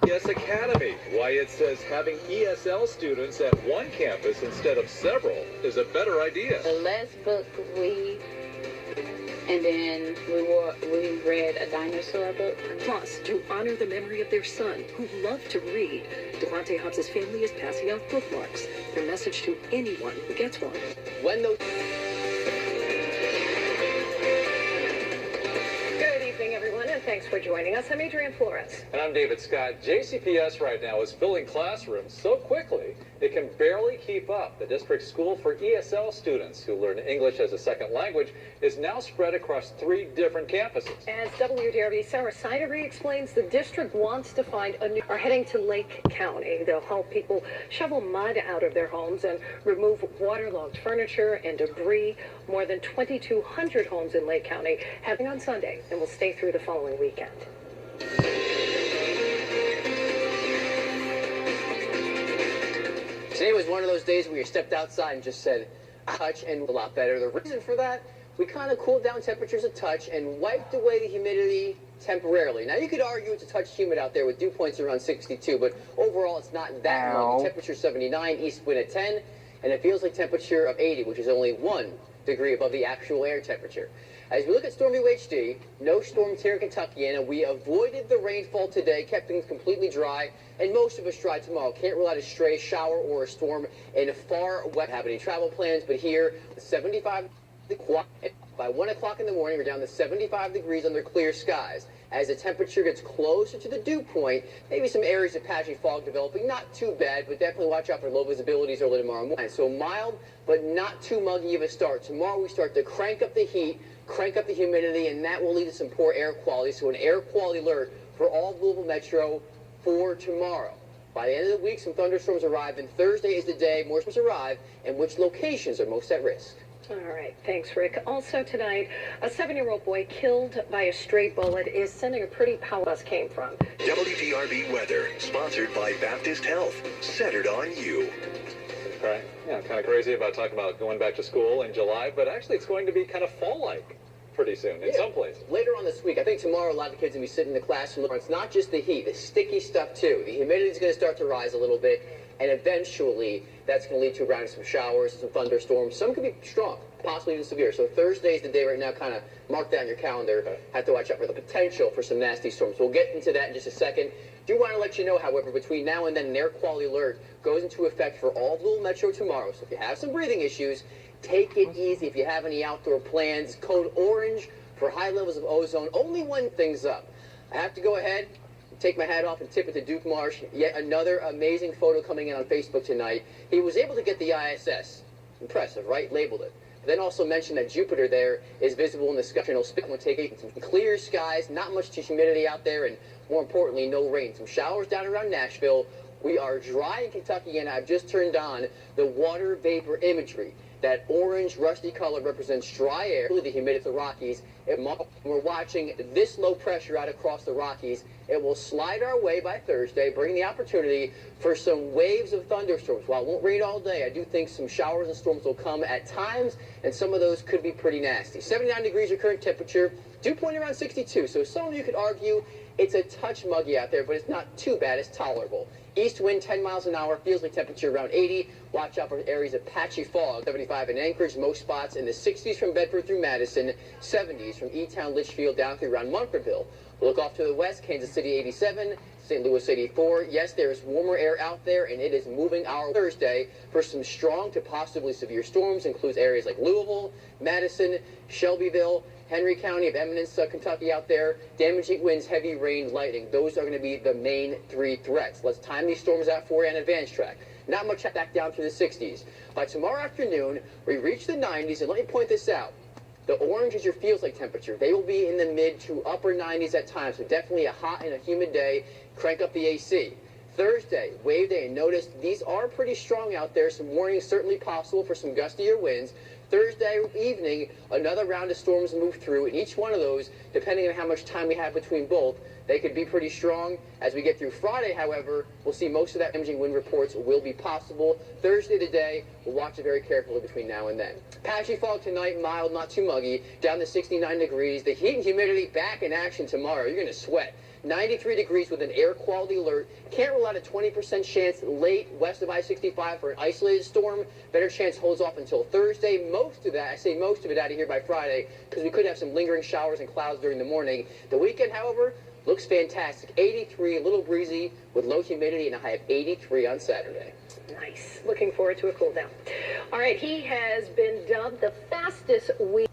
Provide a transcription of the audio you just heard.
Yes Academy, why it says having ESL students at one campus instead of several is a better idea. The last book and then we read a dinosaur book. Plus, to honor the memory of their son, who loved to read, Devontae Hobbs' family is passing out bookmarks. Their message to anyone who gets one. When those... Good evening, everyone, and thanks for joining us. I'm Adrienne Flores. And I'm David Scott. JCPS right now is filling classrooms so quickly it can barely keep up. The district school for ESL students who learn English as a second language is now spread across 3 different campuses. As WDRB Sarah Sidery explains, the district wants to find a new... are heading to Lake County. They'll help people shovel mud out of their homes and remove waterlogged furniture and debris. More than 2,200 homes in Lake County having on Sunday and will stay through the following weekend. Today was one of those days where you stepped outside and just said, touch, and a lot better. The reason for that, we kind of cooled down temperatures a touch and wiped away the humidity temporarily. Now, you could argue it's a touch humid out there with dew points around 62, but overall, it's not that muggy. Temperature 79, east wind at 10, and it feels like temperature of 80, which is only 1 degree above the actual air temperature. As we look at Storm UHD, no storms here in Kentucky, and we avoided the rainfall today, kept things completely dry, and most of us dry tomorrow. Can't rule out a stray shower or a storm in far west. Have any travel plans, but here, 75 by 1 o'clock in the morning, we're down to 75 degrees under clear skies. As the temperature gets closer to the dew point, maybe some areas of patchy fog developing. Not too bad, but definitely watch out for low visibilities early tomorrow morning. So mild, but not too muggy of a start. Tomorrow we start to crank up the heat, crank up the humidity, and that will lead to some poor air quality. So an air quality alert for all of Louisville Metro for tomorrow. By the end of the week, some thunderstorms arrive, and Thursday is the day more storms arrive, and which locations are most at risk. All right. Thanks, Rick. Also tonight, a 7-year-old boy killed by a stray bullet is sending a pretty power bus came from. WDRB weather, sponsored by Baptist Health, centered on you. Right. Yeah, kind of crazy about talking about going back to school in July, but actually it's going to be kind of fall-like pretty soon in some places. Later on this week, I think tomorrow a lot of the kids will be sitting in the classroom. It's not just the heat, the sticky stuff too. The humidity is going to start to rise a little bit, and eventually that's going to lead to a round of some showers, some thunderstorms. Some could be strong, possibly even severe. So Thursday is the day right now. Kind of mark that on your calendar. Have to watch out for the potential for some nasty storms. We'll get into that in just a second. Do want to let you know, however, between now and then, an air quality alert goes into effect for all of Louisville Metro tomorrow. So if you have some breathing issues, take it easy. If you have any outdoor plans, code orange for high levels of ozone. Only one thing's up. I have to go ahead, take my hat off and tip it to Duke Marsh. Yet another amazing photo coming in on Facebook tonight. He was able to get the ISS. Impressive, right? Labeled it. But then also mentioned that Jupiter there is visible in the sky. We'll take it some clear skies, not much humidity out there, and more importantly, no rain. Some showers down around Nashville. We are dry in Kentucky, and I've just turned on the water vapor imagery. That orange, rusty color represents dry air, the humidity of the Rockies. We're watching this low pressure out across the Rockies. It will slide our way by Thursday, bringing the opportunity for some waves of thunderstorms. While it won't rain all day, I do think some showers and storms will come at times, and some of those could be pretty nasty. 79 degrees your current temperature, dew point around 62. So some of you could argue it's a touch muggy out there, but it's not too bad. It's tolerable. East wind 10 miles an hour, feels like temperature around 80. Watch out for areas of patchy fog. 75 in Anchorage, most spots in the 60s from Bedford through Madison, 70s from E-Town, Litchfield down through around Munfordville. Look off to the west, Kansas City 87, St. Louis 84. Yes, there is warmer air out there, and it is moving our Thursday for some strong to possibly severe storms. Includes areas like Louisville, Madison, Shelbyville, Henry County of Eminence, Kentucky out there. Damaging winds, heavy rain, lightning. Those are going to be the main 3 threats. Let's time these storms out for you on advance track. Not much back down to the 60s. By tomorrow afternoon, we reach the 90s, and let me point this out. The orange is your feels-like temperature. They will be in the mid to upper 90s at times, so definitely a hot and a humid day. Crank up the AC. Thursday, wave day, and notice these are pretty strong out there. Some warnings certainly possible for some gustier winds. Thursday evening, another round of storms move through, and each one of those, depending on how much time we have between both, they could be pretty strong. As we get through Friday, however, we'll see most of that damaging wind reports will be possible. Thursday today, we'll watch it very carefully between now and then. Patchy fog tonight, mild, not too muggy, down to 69 degrees. The heat and humidity back in action tomorrow. You're going to sweat. 93 degrees with an air quality alert. Can't rule out a 20% chance late west of I-65 for an isolated storm. Better chance holds off until Thursday. Most of that, I say most of it out of here by Friday, because we could have some lingering showers and clouds during the morning. The weekend, however, looks fantastic. 83, a little breezy with low humidity, and a high of 83 on Saturday. Nice. Looking forward to a cool down. All right, he has been dubbed the fastest week.